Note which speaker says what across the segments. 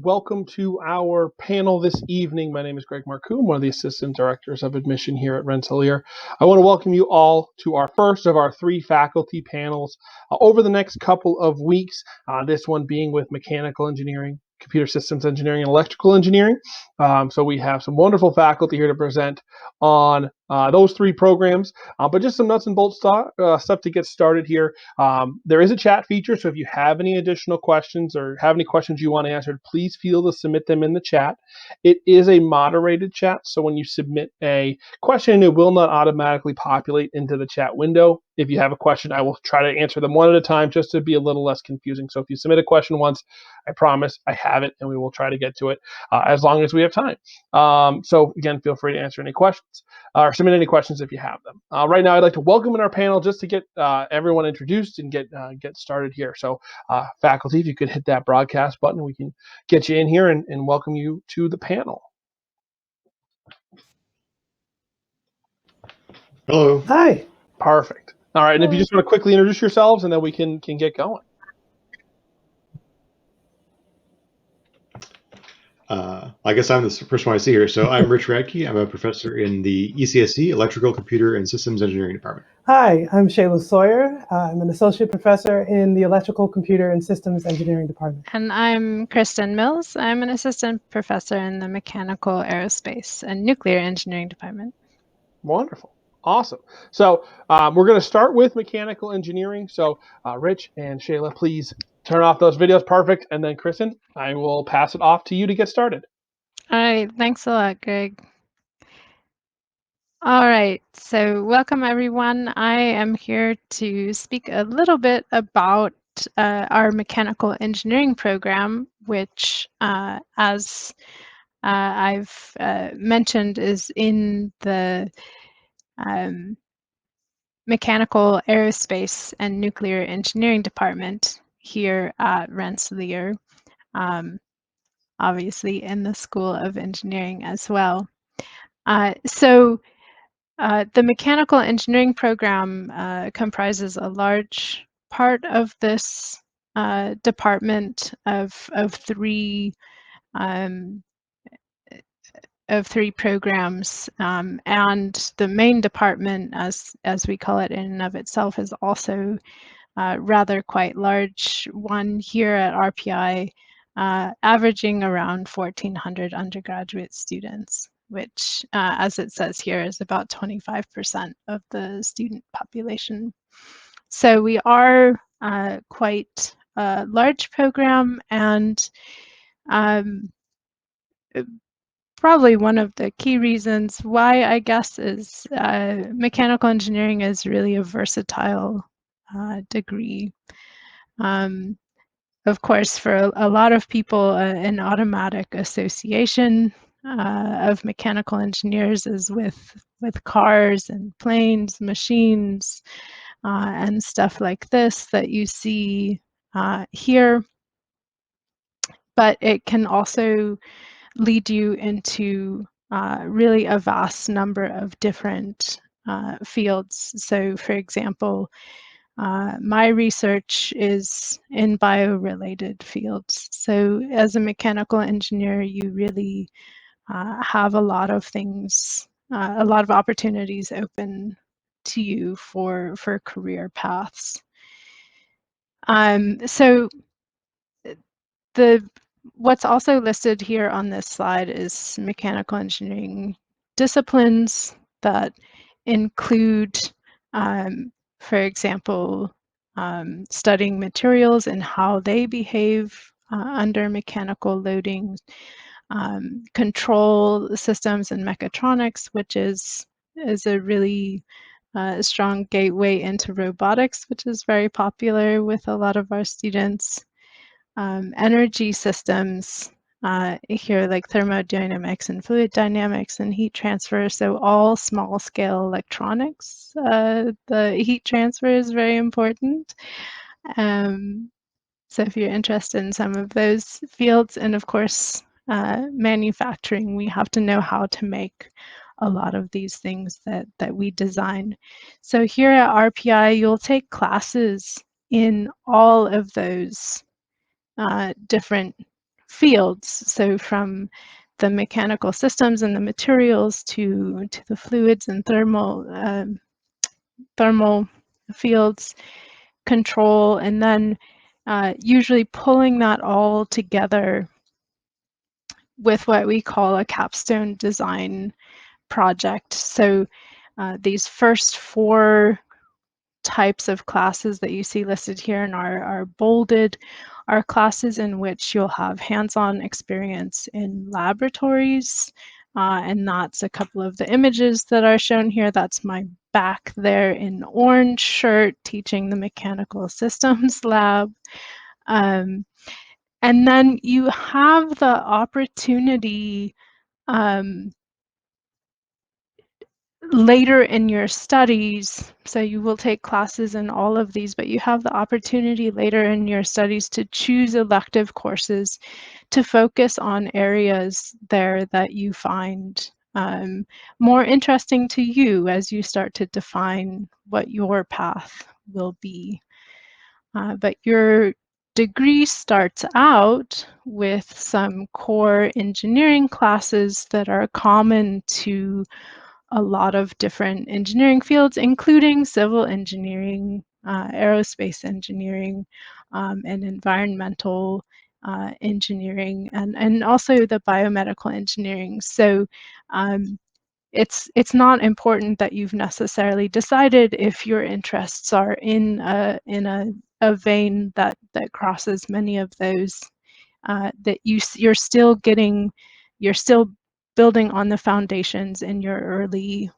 Speaker 1: welcome to our panel this evening. My name is Greg Marcoux, one of the Assistant Directors of Admission here at Rensselaer. I want to welcome you all to our first of our 3 faculty panels over the next couple of weeks, this one being with Mechanical Engineering, Computer Systems Engineering, and Electrical Engineering. So we have some wonderful faculty here to present on those 3 programs, but just some nuts and bolts stuff to get started here. There is a chat feature, so if you have any additional questions or have any questions you want answered, please feel to submit them in the chat. It is a moderated chat, so when you submit a question, it will not automatically populate into the chat window. If you have a question, I will try to answer them one at a time just to be a little less confusing. So if you submit a question once, I promise I have it, and we will try to get to it as long as we have time. So again, feel free to answer any questions or submit any questions if you have them. Right now, I'd like to welcome in our panel just to get everyone introduced and get started here. So faculty, if you could hit that broadcast button, we can get you in here and welcome you to the panel.
Speaker 2: Hello.
Speaker 3: Hi.
Speaker 1: Perfect. All right, and if you just want to quickly introduce yourselves, and then we can get going.
Speaker 2: I guess I'm the first one I see here. So I'm Rich Radke. I'm a professor in the ECSC, Electrical, Computer, and Systems Engineering Department.
Speaker 3: Hi, I'm Sawyer. I'm an associate professor in the Electrical, Computer, and Systems Engineering Department.
Speaker 4: And I'm Kristen Mills. I'm an assistant professor in the Mechanical, Aerospace, and Nuclear Engineering Department.
Speaker 1: Wonderful. Awesome. So we're going to start with mechanical engineering. So Rich and Shayla, please turn off those videos. Perfect. And then Kristen, I will pass it off to you to get started.
Speaker 4: All right. Thanks a lot, Greg. All right. So welcome, everyone. I am here to speak a little bit about our mechanical engineering program, which, as I've mentioned, is in the Mechanical, Aerospace, and Nuclear Engineering Department here at Rensselaer, obviously in the School of Engineering as well. The Mechanical Engineering program comprises a large part of this department of 3 programs, and the main department, as we call it in and of itself, is also rather quite large one here at RPI, averaging around 1,400 undergraduate students, which, as it says here, is about 25% of the student population. So we are quite a large program, and probably one of the key reasons why, I guess, is mechanical engineering is really a versatile degree. Of course, for a lot of people, an automatic association of mechanical engineers is with cars and planes, machines, and stuff like this that you see here. But it can also lead you into really a vast number of different fields. So, for example, my research is in bio-related fields. So as a mechanical engineer, you really have a lot of things, a lot of opportunities open to you for career paths. So what's also listed here on this slide is mechanical engineering disciplines that include, for example, studying materials and how they behave under mechanical loading, control systems and mechatronics, which is a really strong gateway into robotics, which is very popular with a lot of our students. Energy systems here, like thermodynamics and fluid dynamics and heat transfer, so all small scale electronics. The heat transfer is very important. So if you're interested in some of those fields, and of course manufacturing, we have to know how to make a lot of these things that we design. So here at RPI, you'll take classes in all of those different fields. So from the mechanical systems and the materials to the fluids and thermal fields, control, and then usually pulling that all together with what we call a capstone design project. So these first 4 types of classes that you see listed here and are bolded are classes in which you'll have hands-on experience in laboratories, and that's a couple of the images that are shown here. That's my back there in orange shirt teaching the mechanical systems lab. And then you have the opportunity later in your studies, so you will take classes in all of these, but you have the opportunity later in your studies to choose elective courses to focus on areas there that you find more interesting to you as you start to define what your path will be. But your degree starts out with some core engineering classes that are common to a lot of different engineering fields, including civil engineering, aerospace engineering, and environmental engineering, and also the biomedical engineering. So it's not important that you've necessarily decided if your interests are in a vein that crosses many of those, that you're still building on the foundations in your early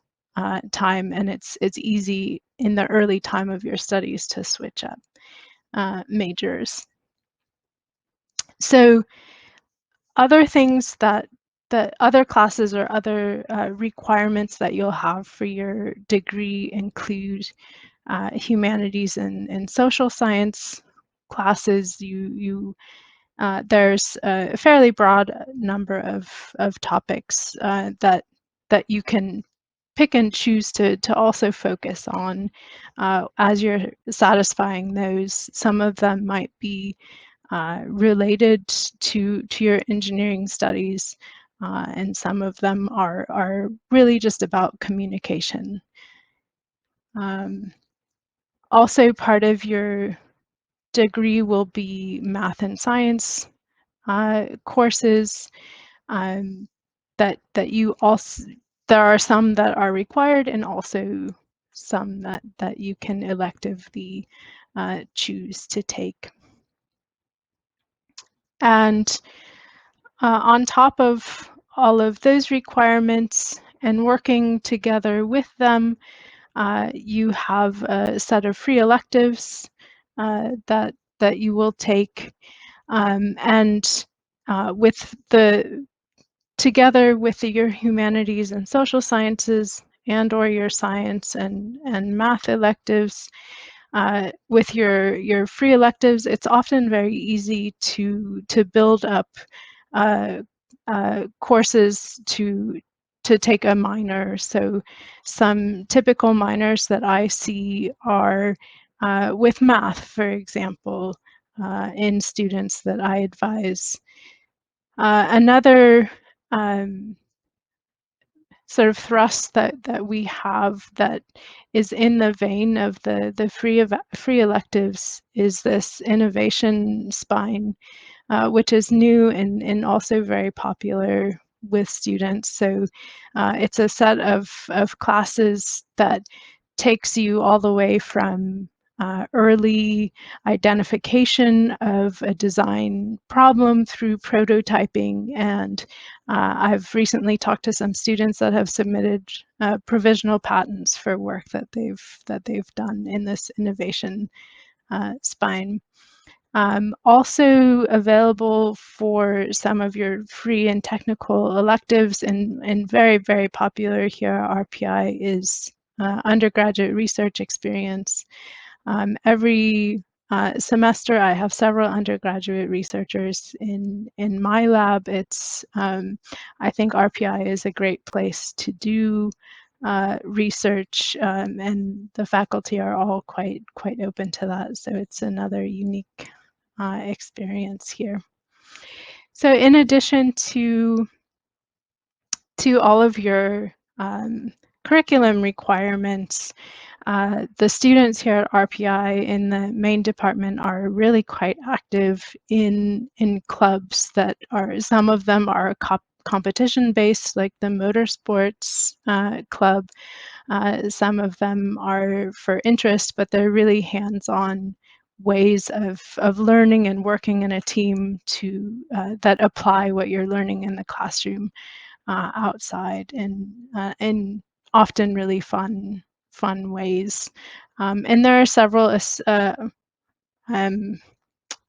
Speaker 4: time, and it's easy in the early time of your studies to switch up majors. So other things that other classes or other requirements that you'll have for your degree include humanities and social science classes. There's a fairly broad number of topics that you can pick and choose to also focus on as you're satisfying those. Some of them might be related to your engineering studies, and some of them are really just about communication. Also, part of your degree will be math and science courses that you also, there are some that are required and also some that you can electively choose to take. And on top of all of those requirements and working together with them, you have a set of free electives that you will take, and together with your humanities and social sciences and/or your science and math electives. With your free electives, it's often very easy to build up courses to take a minor. So some typical minors that I see are with math, for example, in students that I advise. Another sort of thrust that we have that is in the vein of the free electives is this innovation spine, which is new and also very popular with students. So it's a set of classes that takes you all the way from early identification of a design problem through prototyping. And I've recently talked to some students that have submitted provisional patents for work that they've done in this innovation spine. Also available for some of your free and technical electives, and very, very popular here at RPI is undergraduate research experience. Every semester I have several undergraduate researchers in my lab. It's I think RPI is a great place to do research, and the faculty are all quite open to that. So it's another unique experience here. So in addition to all of your curriculum requirements, the students here at RPI in the main department are really quite active in clubs that are, some of them are competition based, like the motorsports club. Some of them are for interest, but they're really hands-on ways of learning and working in a team to that apply what you're learning in the classroom outside in often really fun ways. And there are several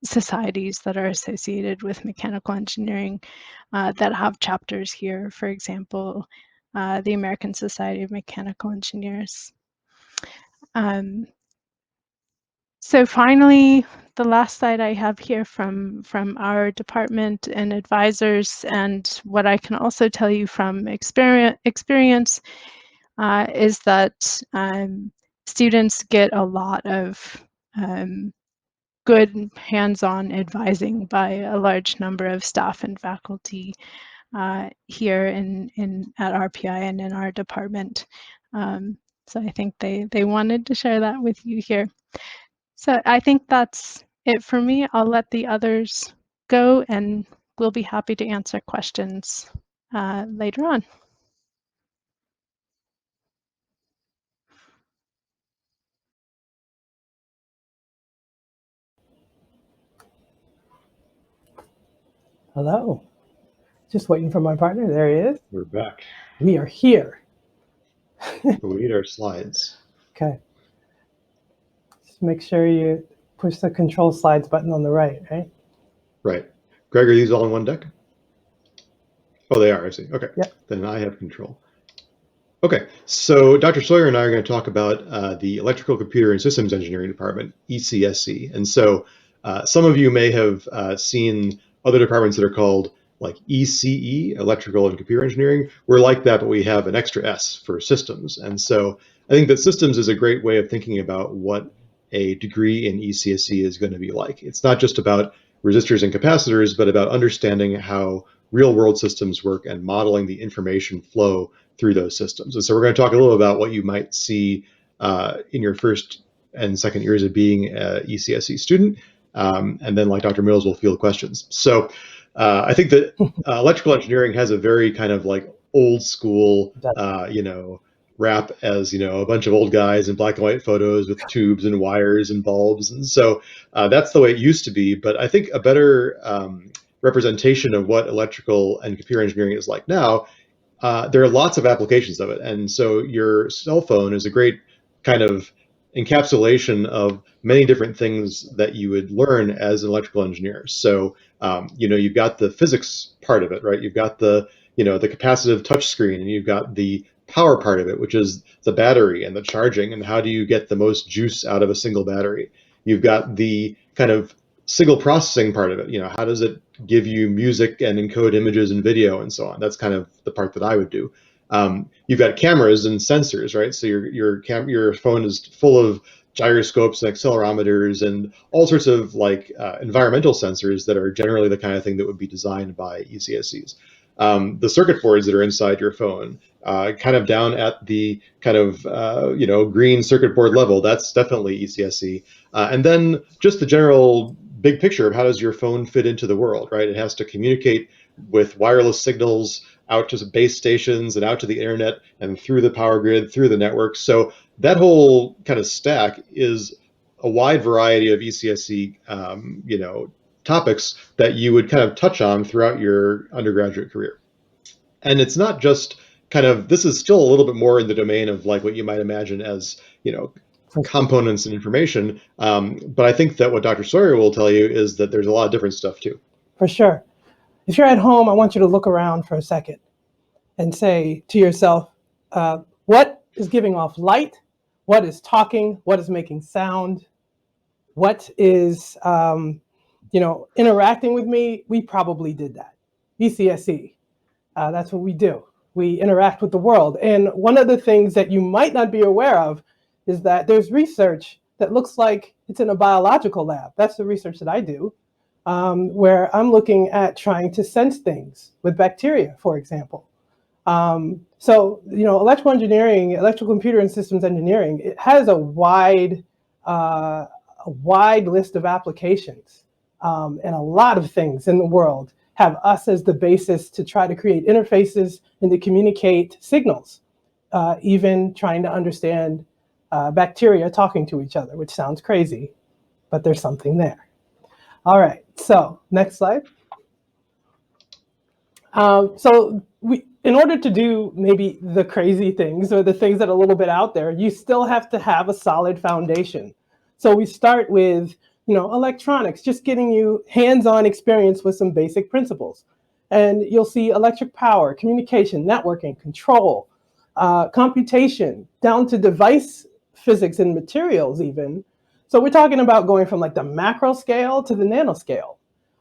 Speaker 4: societies that are associated with mechanical engineering that have chapters here. For example, the American Society of Mechanical Engineers. So finally, the last slide I have here from our department and advisors, and what I can also tell you from experience is that students get a lot of good hands-on advising by a large number of staff and faculty here at RPI and in our department. So I think they wanted to share that with you here. So I think that's it for me. I'll let the others go, and we'll be happy to answer questions later on.
Speaker 3: Hello. Just waiting for my partner. There he is.
Speaker 2: We're back.
Speaker 3: We are here.
Speaker 2: But we need our slides.
Speaker 3: Okay. Just make sure you push the control slides button on the right, right?
Speaker 2: Right. Greg, are these all in one deck? Oh, they are. I see. Okay.
Speaker 3: Yep.
Speaker 2: Then I have control. Okay. So Dr. Sawyer and I are going to talk about the Electrical Computer and Systems Engineering Department, ECSC. And so some of you may have seen other departments that are called like ECE, Electrical and Computer Engineering. We're like that, but we have an extra S for systems. And so I think that systems is a great way of thinking about what a degree in ECSC is going to be like. It's not just about resistors and capacitors, but about understanding how real world systems work and modeling the information flow through those systems. And so we're going to talk a little about what you might see in your first and second years of being an ECSC student. And then like Dr. Mills will field questions. So I think that electrical engineering has a very kind of like old school, rap as, a bunch of old guys in black and white photos with tubes and wires and bulbs. And so that's the way it used to be. But I think a better representation of what electrical and computer engineering is like now, there are lots of applications of it. And so your cell phone is a great kind of encapsulation of many different things that you would learn as an electrical engineer. So, you've got the physics part of it, right? You've got the capacitive touch screen, and you've got the power part of it, which is the battery and the charging, and how do you get the most juice out of a single battery? You've got the kind of signal processing part of it. How does it give you music and encode images and video and so on? That's kind of the part that I would do. You've got cameras and sensors, right? So your phone is full of gyroscopes and accelerometers and all sorts of like environmental sensors that are generally the kind of thing that would be designed by ECSCs. The circuit boards that are inside your phone, kind of down at the kind of green circuit board level, that's definitely ECSC. And then just the general big picture of how does your phone fit into the world, right? It has to communicate with wireless signals out to base stations and out to the internet and through the power grid, through the network. So that whole kind of stack is a wide variety of ECSC, topics that you would kind of touch on throughout your undergraduate career. And it's not just this is still a little bit more in the domain of like what you might imagine as, components and information. But I think that what Dr. Sawyer will tell you is that there's a lot of different stuff too.
Speaker 3: For sure. If you're at home, I want you to look around for a second and say to yourself, what is giving off light? What is talking? What is making sound? What is, interacting with me? We probably did that. ECSC, that's what we do. We interact with the world. And one of the things that you might not be aware of is that there's research that looks like it's in a biological lab. That's the research that I do. where I'm looking at trying to sense things with bacteria, for example. So, electrical engineering, electrical computer and systems engineering, it has a wide list of applications. And a lot of things in the world have us as the basis to try to create interfaces and to communicate signals, even trying to understand bacteria talking to each other, which sounds crazy, but there's something there. All right, so next slide. In order to do maybe the crazy things or the things that are a little bit out there, you still have to have a solid foundation. So we start with, electronics, just getting you hands-on experience with some basic principles. And you'll see electric power, communication, networking, control, computation, down to device physics and materials even. So we're talking about going from like the macro scale to the nanoscale.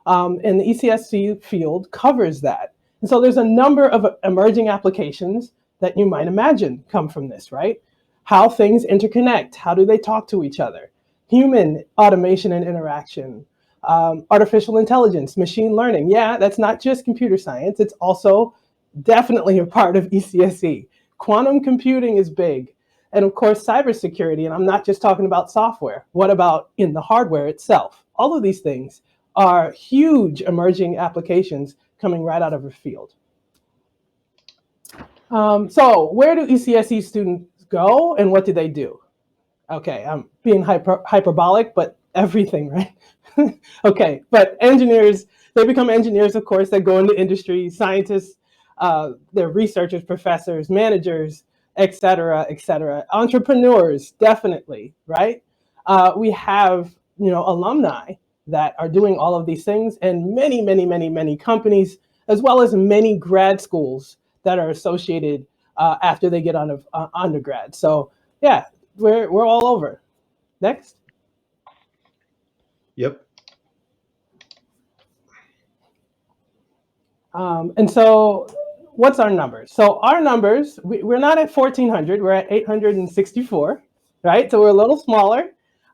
Speaker 3: And the ECSC field covers that. And so there's a number of emerging applications that you might imagine come from this, right? How things interconnect, how do they talk to each other? Human automation and interaction, artificial intelligence, machine learning. Yeah, that's not just computer science, it's also definitely a part of ECSC. Quantum computing is big. And of course, cybersecurity, and I'm not just talking about software. What about in the hardware itself? All of these things are huge emerging applications coming right out of the field. So where do ECSC students go and what do they do? Okay, I'm being hyperbolic, but everything, right? Okay, but engineers, they become engineers, of course, that go into industry, scientists, they're researchers, professors, managers, et cetera, et cetera. Entrepreneurs, definitely, right? We have, alumni that are doing all of these things, and many, many, many, many companies, as well as many grad schools that are associated after they get out of undergrad. So yeah, we're all over. Next.
Speaker 2: Yep.
Speaker 3: And so what's our numbers? So our numbers, we're not at 1,400, we're at 864, right? So we're a little smaller.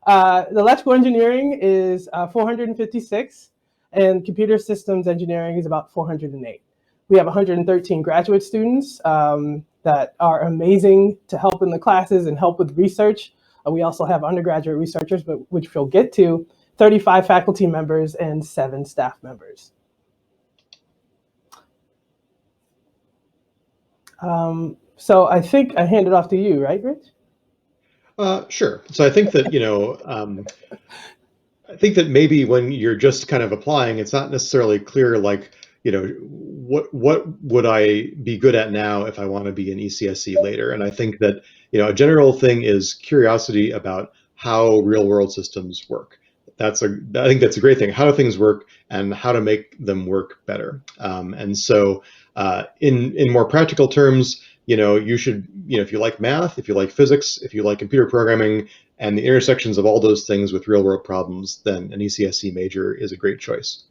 Speaker 3: The electrical engineering is 456, and computer systems engineering is about 408. We have 113 graduate students that are amazing to help in the classes and help with research. We also have undergraduate researchers, which we'll get to, 35 faculty members and 7 staff members. So I think I hand it off to you, right, Rich?
Speaker 2: Sure. So I think that, I think that maybe when you're just kind of applying, it's not necessarily clear, like, what would I be good at now if I want to be an ECSC later? And I think that, a general thing is curiosity about how real world systems work. I think that's a great thing. How do things work and how to make them work better? And so in more practical terms, you should, if you like math, if you like physics, if you like computer programming, and the intersections of all those things with real world problems, then an ECSC major is a great choice.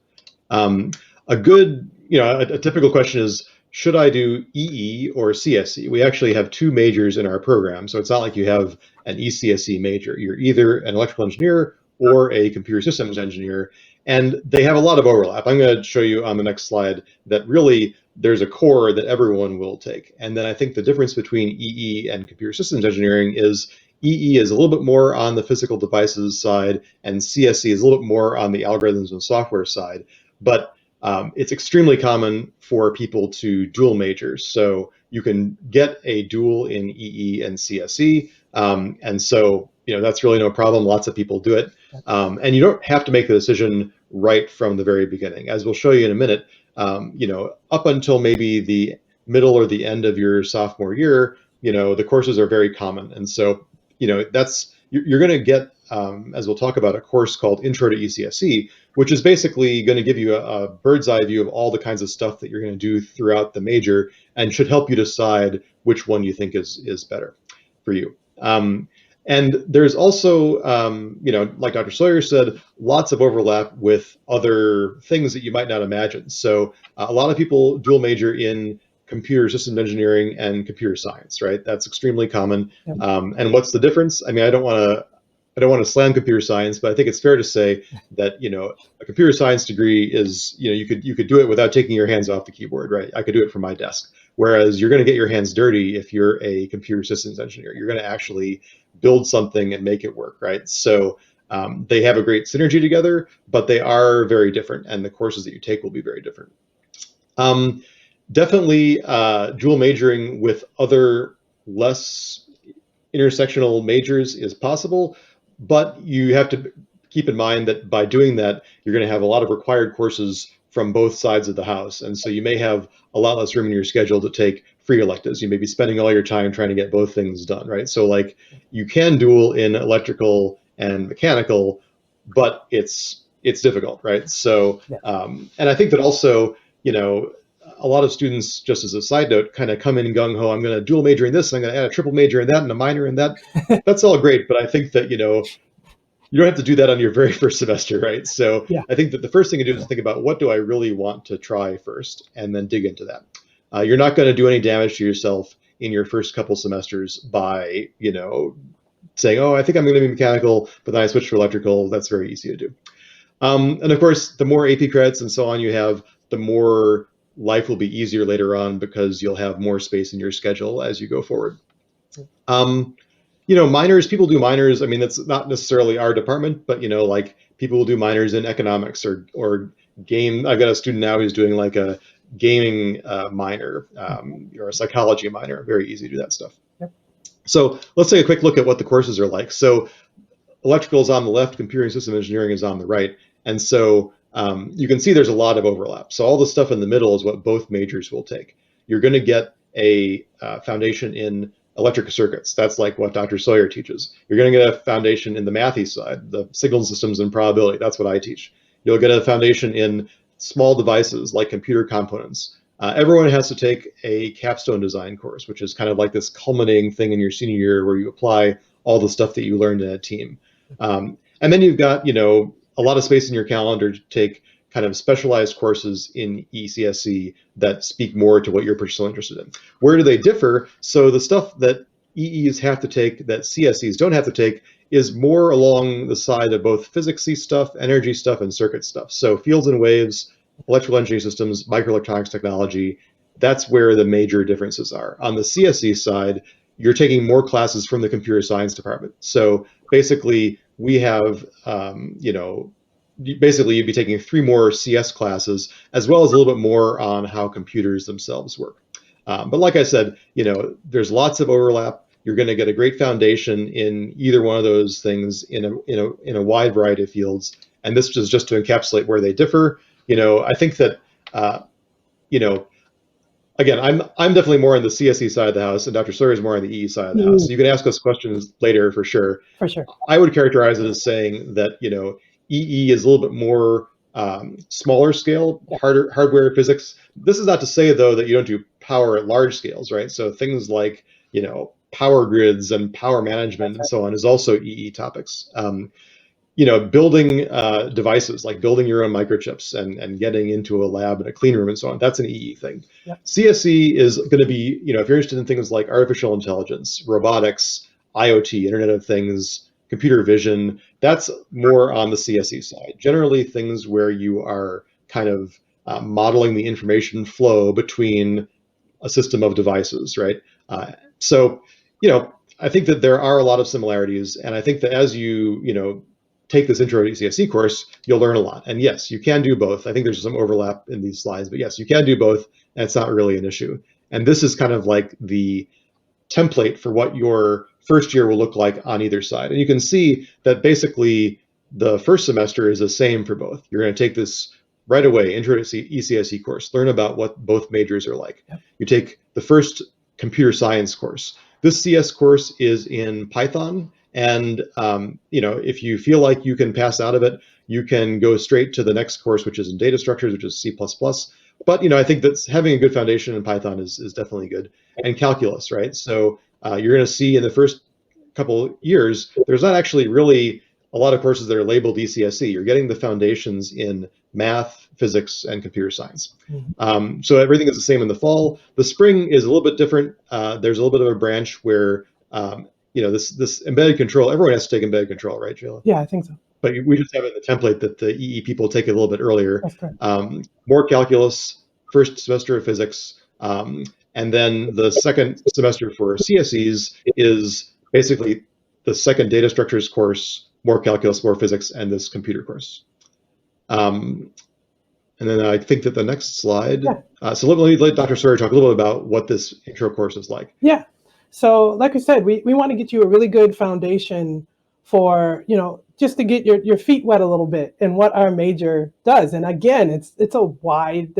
Speaker 2: A good, a typical question is, should I do EE or CSC? We actually have 2 majors in our program, so it's not like you have an ECSC major. You're either an electrical engineer or a computer systems engineer, and they have a lot of overlap. I'm going to show you on the next slide that really there's a core that everyone will take. And then I think the difference between EE and computer systems engineering is EE is a little bit more on the physical devices side, and CSC is a little bit more on the algorithms and software side. But it's extremely common for people to dual majors. So you can get a dual in EE and CSE. And so, that's really no problem. Lots of people do it. And you don't have to make the decision right from the very beginning. As we'll show you in a minute, up until maybe the middle or the end of your sophomore year, the courses are very common. And so, you're going to get, as we'll talk about, a course called Intro to ECSC, which is basically going to give you a bird's eye view of all the kinds of stuff that you're going to do throughout the major and should help you decide which one you think is better for you. And there's also, like Dr. Sawyer said, lots of overlap with other things that you might not imagine. So a lot of people dual major in computer systems engineering and computer science, right? That's extremely common.
Speaker 3: Yep.
Speaker 2: And what's the difference? I mean, I don't want to I don't want to slam computer science, but I think it's fair to say that a computer science degree is you could do it without taking your hands off the keyboard, right? I could do it from my desk. Whereas you're going to get your hands dirty if you're a computer systems engineer. You're going to actually build something and make it work, right? So they have a great synergy together, but they are very different, and the courses that you take will be very different. Definitely dual majoring with other less intersectional majors is possible, but you have to keep in mind that by doing that, you're going to have a lot of required courses from both sides of the house. And so you may have a lot less room in your schedule to take free electives. You may be spending all your time trying to get both things done, right? So like you can dual in electrical and mechanical, but it's difficult, right? So, and I think that also, a lot of students, just as a side note, kind of come in gung ho. I'm going to dual major in this. I'm going to add a triple major in that and a minor in that. That's all great, but I think that you don't have to do that on your very first semester, right? So I think that the first thing to do is think about what do I really want to try first, and then dig into that. You're not going to do any damage to yourself in your first couple semesters by saying, oh, I think I'm going to be mechanical, but then I switch to electrical. That's very easy to do. And of course, the more AP credits and so on you have, the more life will be easier later on because you'll have more space in your schedule as you go forward. Minors, people do minors. I mean, that's not necessarily our department, but like people will do minors in economics or game. I've got a student now who's doing like a gaming minor or a psychology minor. Very easy to do that stuff.
Speaker 3: Yep.
Speaker 2: So let's take a quick look at what the courses are like. So electrical is on the left, computer and system engineering is on the right. And so you can see there's a lot of overlap. So all the stuff in the middle is what both majors will take. You're going to get a foundation in electrical circuits. That's like what Dr. Sawyer teaches. You're going to get a foundation in the mathy side, the signal systems and probability. That's what I teach. You'll get a foundation in small devices like computer components. Everyone has to take a capstone design course, which is kind of like this culminating thing in your senior year where you apply all the stuff that you learned in a team. And then you've got, a lot of space in your calendar to take kind of specialized courses in ECSC that speak more to what you're particularly interested in. Where do they differ? So the stuff that EEs have to take that CSEs don't have to take is more along the side of both physicsy stuff, energy stuff, and circuit stuff. So fields and waves, electrical engineering systems, microelectronics technology, that's where the major differences are. On the CSE side, you're taking more classes from the computer science department. So basically, we have, basically you'd be taking 3 more CS classes, as well as a little bit more on how computers themselves work. But like I said, there's lots of overlap. You're going to get a great foundation in either one of those things in a wide variety of fields. And this is just to encapsulate where they differ. I think that, again, I'm definitely more on the CSE side of the house, and Dr. Sawyer is more on the EE side of the house. So you can ask us questions later for sure.
Speaker 3: For sure.
Speaker 2: I would characterize it as saying that EE is a little bit more smaller scale, hardware physics. This is not to say though that you don't do power at large scales, right? So things like power grids and power management and so on is also EE topics. Building devices, like building your own microchips and getting into a lab and a clean room and so on, that's an EE thing.
Speaker 3: Yep.
Speaker 2: CSE is going to be, if you're interested in things like artificial intelligence, robotics, IoT, Internet of Things, computer vision, that's more on the CSE side. Generally things where you are kind of modeling the information flow between a system of devices, right? So, I think that there are a lot of similarities, and I think that as you take this intro to ECSC course, you'll learn a lot. And yes, you can do both. I think there's some overlap in these slides, but yes, you can do both, and it's not really an issue. And this is kind of like the template for what your first year will look like on either side. And you can see that basically the first semester is the same for both. You're going to take this right away, intro to ECSC course, learn about what both majors are like. Yep. You take the first computer science course. This CS course is in Python. And if you feel like you can pass out of it, you can go straight to the next course, which is in data structures, which is C++. But I think that having a good foundation in Python is definitely good. And calculus, right? So you're going to see in the first couple years, there's not actually really a lot of courses that are labeled ECSC. You're getting the foundations in math, physics, and computer science. Mm-hmm. So everything is the same in the fall. The spring is a little bit different. There's a little bit of a branch where this embedded control, everyone has to take embedded control, right, Sheila?
Speaker 3: Yeah, I think so.
Speaker 2: But we just have it in the template that the EE people take it a little bit earlier.
Speaker 3: That's correct.
Speaker 2: More calculus, first semester of physics, and then the second semester for CSEs is basically the second data structures course, more calculus, more physics, and this computer course. And then I think that the next slide.
Speaker 3: Yeah.
Speaker 2: So let me let Dr. Sawyer talk a little bit about what this intro course is like.
Speaker 3: Yeah. So like I said, we want to get you a really good foundation for, just to get your feet wet a little bit in what our major does. And again, there's a wide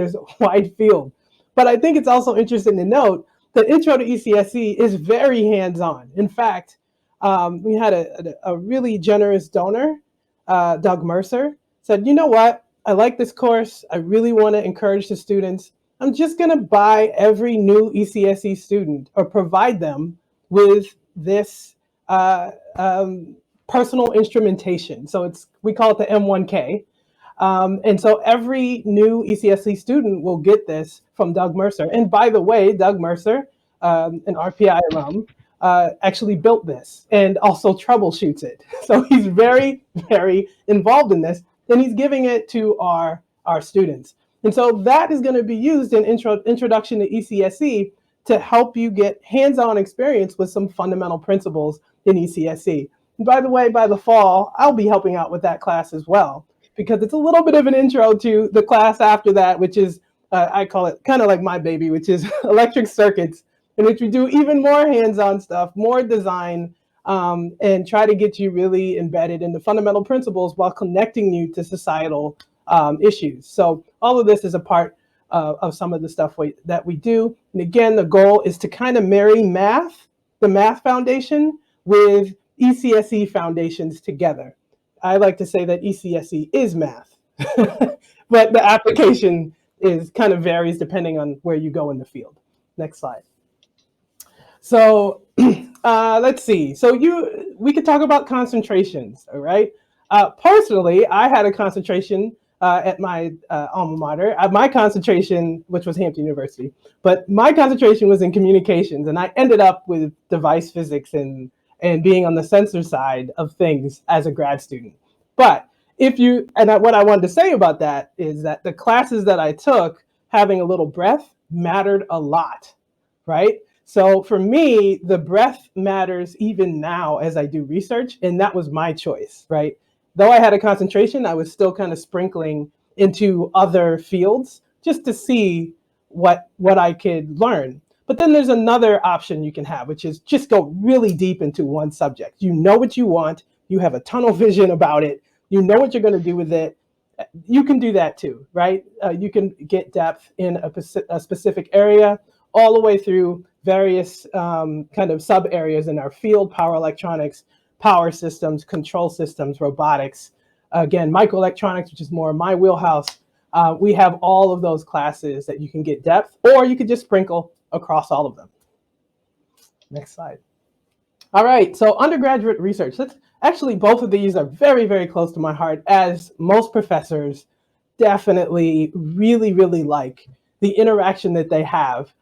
Speaker 3: field. But I think it's also interesting to note that Intro to ECSC is very hands-on. In fact, we had a really generous donor, Doug Mercer, said, you know what? I like this course. I really want to encourage the students. I'm just going to buy every new ECSC student or provide them with this personal instrumentation. So we call it the M1K. And so every new ECSC student will get this from Doug Mercer. And by the way, Doug Mercer, an RPI alum, actually built this and also troubleshoots it. So he's very, very involved in this, and he's giving it to our students. And so that is going to be used in Introduction to ECSC to help you get hands-on experience with some fundamental principles in ECSC. And by the way, by the fall, I'll be helping out with that class as well, because it's a little bit of an intro to the class after that, which is, I call it kind of like my baby, which is electric circuits, in which we do even more hands-on stuff, more design, and try to get you really embedded in the fundamental principles while connecting you to societal issues. So all of this is a part of some of the stuff that we do. And again, the goal is to kind of marry the math foundation, with ECSE foundations together. I like to say that ECSE is math, but the application kind of varies depending on where you go in the field. Next slide. So let's see. So we could talk about concentrations, all right? Personally, I had a concentration at my alma mater. My concentration, which was Hampton University, but my concentration was in communications, and I ended up with device physics and being on the sensor side of things as a grad student. But what I wanted to say about that is that the classes that I took, having a little breadth, mattered a lot, right? So for me, the breadth matters even now as I do research, and that was my choice, right? Though I had a concentration, I was still kind of sprinkling into other fields just to see what I could learn. But then there's another option you can have, which is just go really deep into one subject. You know what you want, you have a tunnel vision about it, you know what you're going to do with it. You can do that too, right? You can get depth in a specific area all the way through various kind of sub areas in our field: power electronics, power systems, control systems, robotics, again, microelectronics, which is more my wheelhouse. We have all of those classes that you can get depth, or you could just sprinkle across all of them. Next slide. All right, so undergraduate research. Actually, both of these are very, very close to my heart, as most professors definitely really, really like the interaction that they have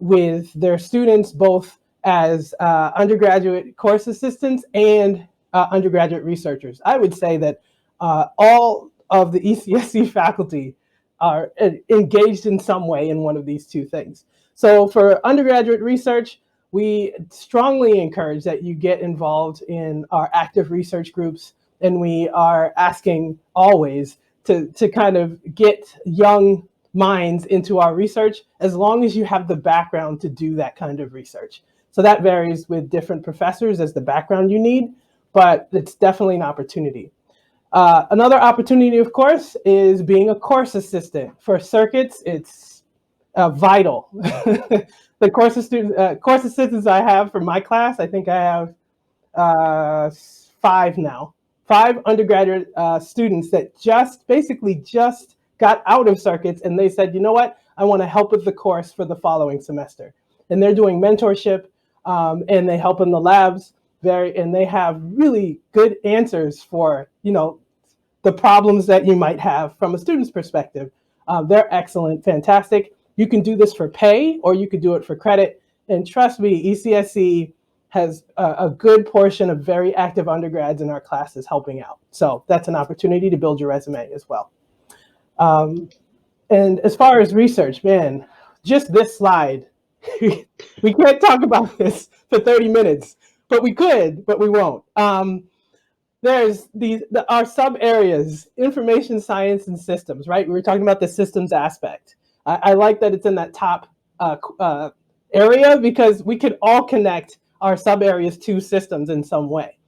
Speaker 3: with their students, both as undergraduate course assistants and undergraduate researchers. I would say that all of the ECSC faculty are engaged in some way in one of these two things. So for undergraduate research, we strongly encourage that you get involved in our active research groups, and we are asking always to kind of get young minds into our research, as long as you have the background to do that kind of research. So that varies with different professors as the background you need, but it's definitely an opportunity. Another opportunity, of course, is being a course assistant. For circuits, it's vital. The course assistants I have for my class, I think I have 5 now. 5 undergraduate students that basically just got out of circuits, and they said, you know what, I want to help with the course for the following semester. And they're doing mentorship, and they help in the labs, and they have really good answers for, the problems that you might have from a student's perspective. They're excellent, fantastic. You can do this for pay, or you could do it for credit. And trust me, ECSC has a good portion of very active undergrads in our classes helping out. So that's an opportunity to build your resume as well. And as far as research, man, just this slide, we can't talk about this for 30 minutes, but we could, but we won't. There's our sub areas, information science and systems, right? We were talking about the systems aspect. I like that it's in that top area because we could all connect our sub areas to systems in some way.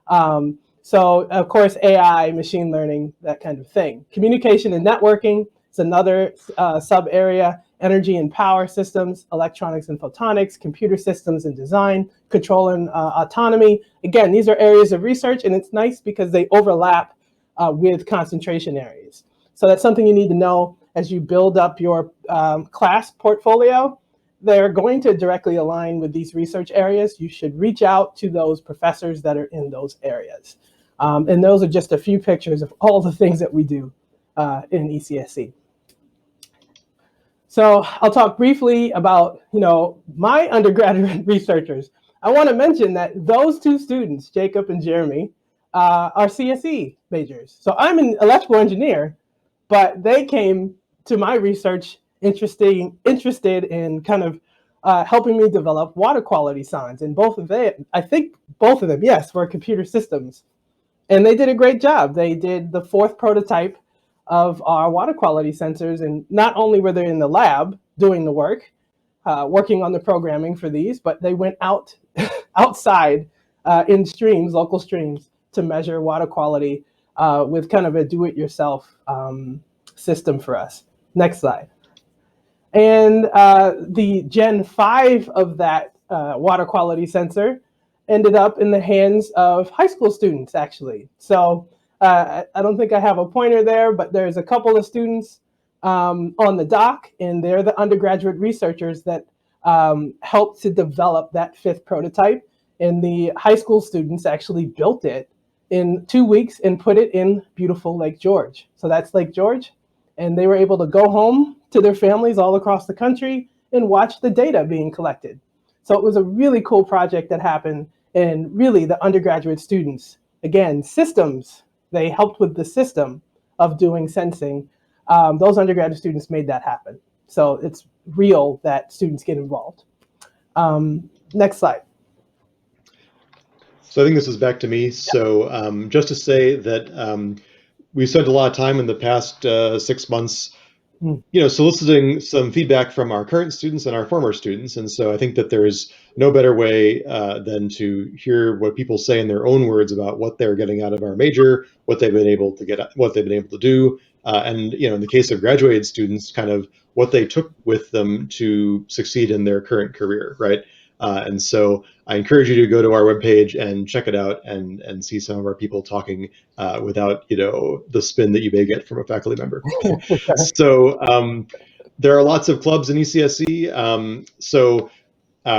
Speaker 3: So of course, AI, machine learning, that kind of thing. Communication and networking is another sub area. Energy and power systems, electronics and photonics, computer systems and design, control and autonomy. Again, these are areas of research, and it's nice because they overlap with concentration areas. So that's something you need to know as you build up your class portfolio. They're going to directly align with these research areas. You should reach out to those professors that are in those areas. And those are just a few pictures of all the things that we do in ECSC. So I'll talk briefly about, my undergraduate researchers. I want to mention that those two students, Jacob and Jeremy, are CSE majors. So I'm an electrical engineer, but they came to my research interested in kind of helping me develop water quality signs. And both of them, yes, were computer systems. And they did a great job. They did the 4th prototype of our water quality sensors. And not only were they in the lab doing the work, working on the programming for these, but they went outside in streams, local streams, to measure water quality with kind of a do-it-yourself system for us. Next slide. And the Gen 5 of that water quality sensor ended up in the hands of high school students, actually. So I don't think I have a pointer there, but there's a couple of students on the dock, and they're the undergraduate researchers that helped to develop that 5th prototype. And the high school students actually built it in 2 weeks and put it in beautiful Lake George. So that's Lake George. And they were able to go home to their families all across the country and watch the data being collected. So it was a really cool project that happened. And really the undergraduate students, again, systems, they helped with the system of doing sensing. Those undergraduate students made that happen. So it's real that students get involved. Next slide.
Speaker 2: So I think this is back to me. So just to say that we spent a lot of time in the past 6 months, soliciting some feedback from our current students and our former students. And so I think that there's no better way than to hear what people say in their own words about what they're getting out of our major, what they've been able to get, what they've been able to do, and in the case of graduated students, kind of what they took with them to succeed in their current career, right? And so I encourage you to go to our webpage and check it out and see some of our people talking without, the spin that you may get from a faculty member. So there are lots of clubs in ECSC. So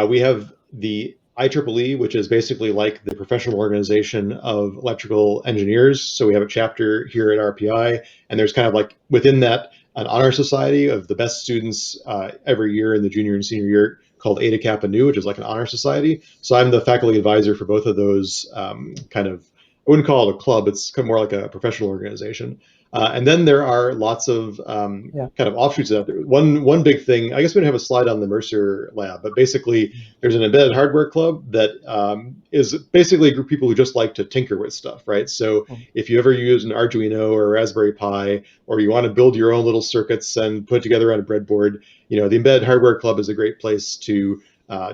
Speaker 2: we have the IEEE, which is basically like the professional organization of electrical engineers. So we have a chapter here at RPI, and there's kind of like within that an honor society of the best students every year in the junior and senior year called Eta Kappa Nu, which is like an honor society. So I'm the faculty advisor for both of those kind of, I wouldn't call it a club, it's more like a professional organization. And then there are lots of kind of offshoots out there. One big thing, I guess we don't have a slide on the Mercer lab, but basically there's an embedded hardware club that is basically a group of people who just like to tinker with stuff, right? So if you ever use an Arduino or a Raspberry Pi, or you want to build your own little circuits and put together on a breadboard, the embedded hardware club is a great place to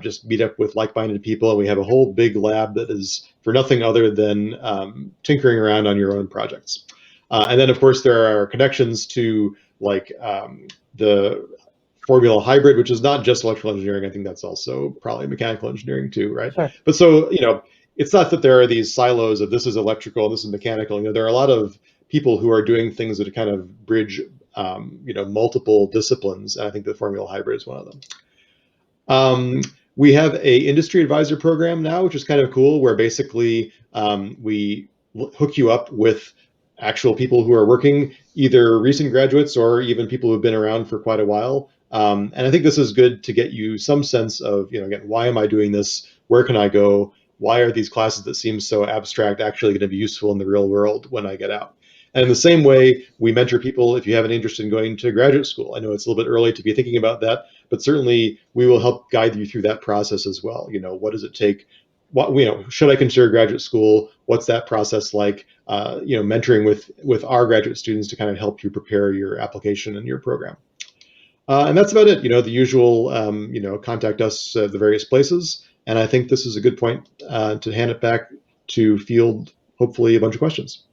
Speaker 2: just meet up with like-minded people. And we have a whole big lab that is for nothing other than tinkering around on your own projects. And then, of course, there are connections to like the Formula Hybrid, which is not just electrical engineering. I think that's also probably mechanical engineering too, right? Sure. But so, it's not that there are these silos of this is electrical and this is mechanical. There are a lot of people who are doing things that kind of bridge, multiple disciplines. And I think the Formula Hybrid is one of them. We have a industry advisor program now, which is kind of cool, where basically we hook you up with actual people who are working, either recent graduates or even people who've been around for quite a while. And I think this is good to get you some sense of, again, why am I doing this? Where can I go? Why are these classes that seem so abstract actually going to be useful in the real world when I get out? And in the same way, we mentor people if you have an interest in going to graduate school. I know it's a little bit early to be thinking about that, but certainly we will help guide you through that process as well. What does it take? Should I consider graduate school? What's that process like? Mentoring with our graduate students to kind of help you prepare your application and your program. And that's about it. The usual, contact us at the various places. And I think this is a good point to hand it back to field, hopefully, a bunch of questions.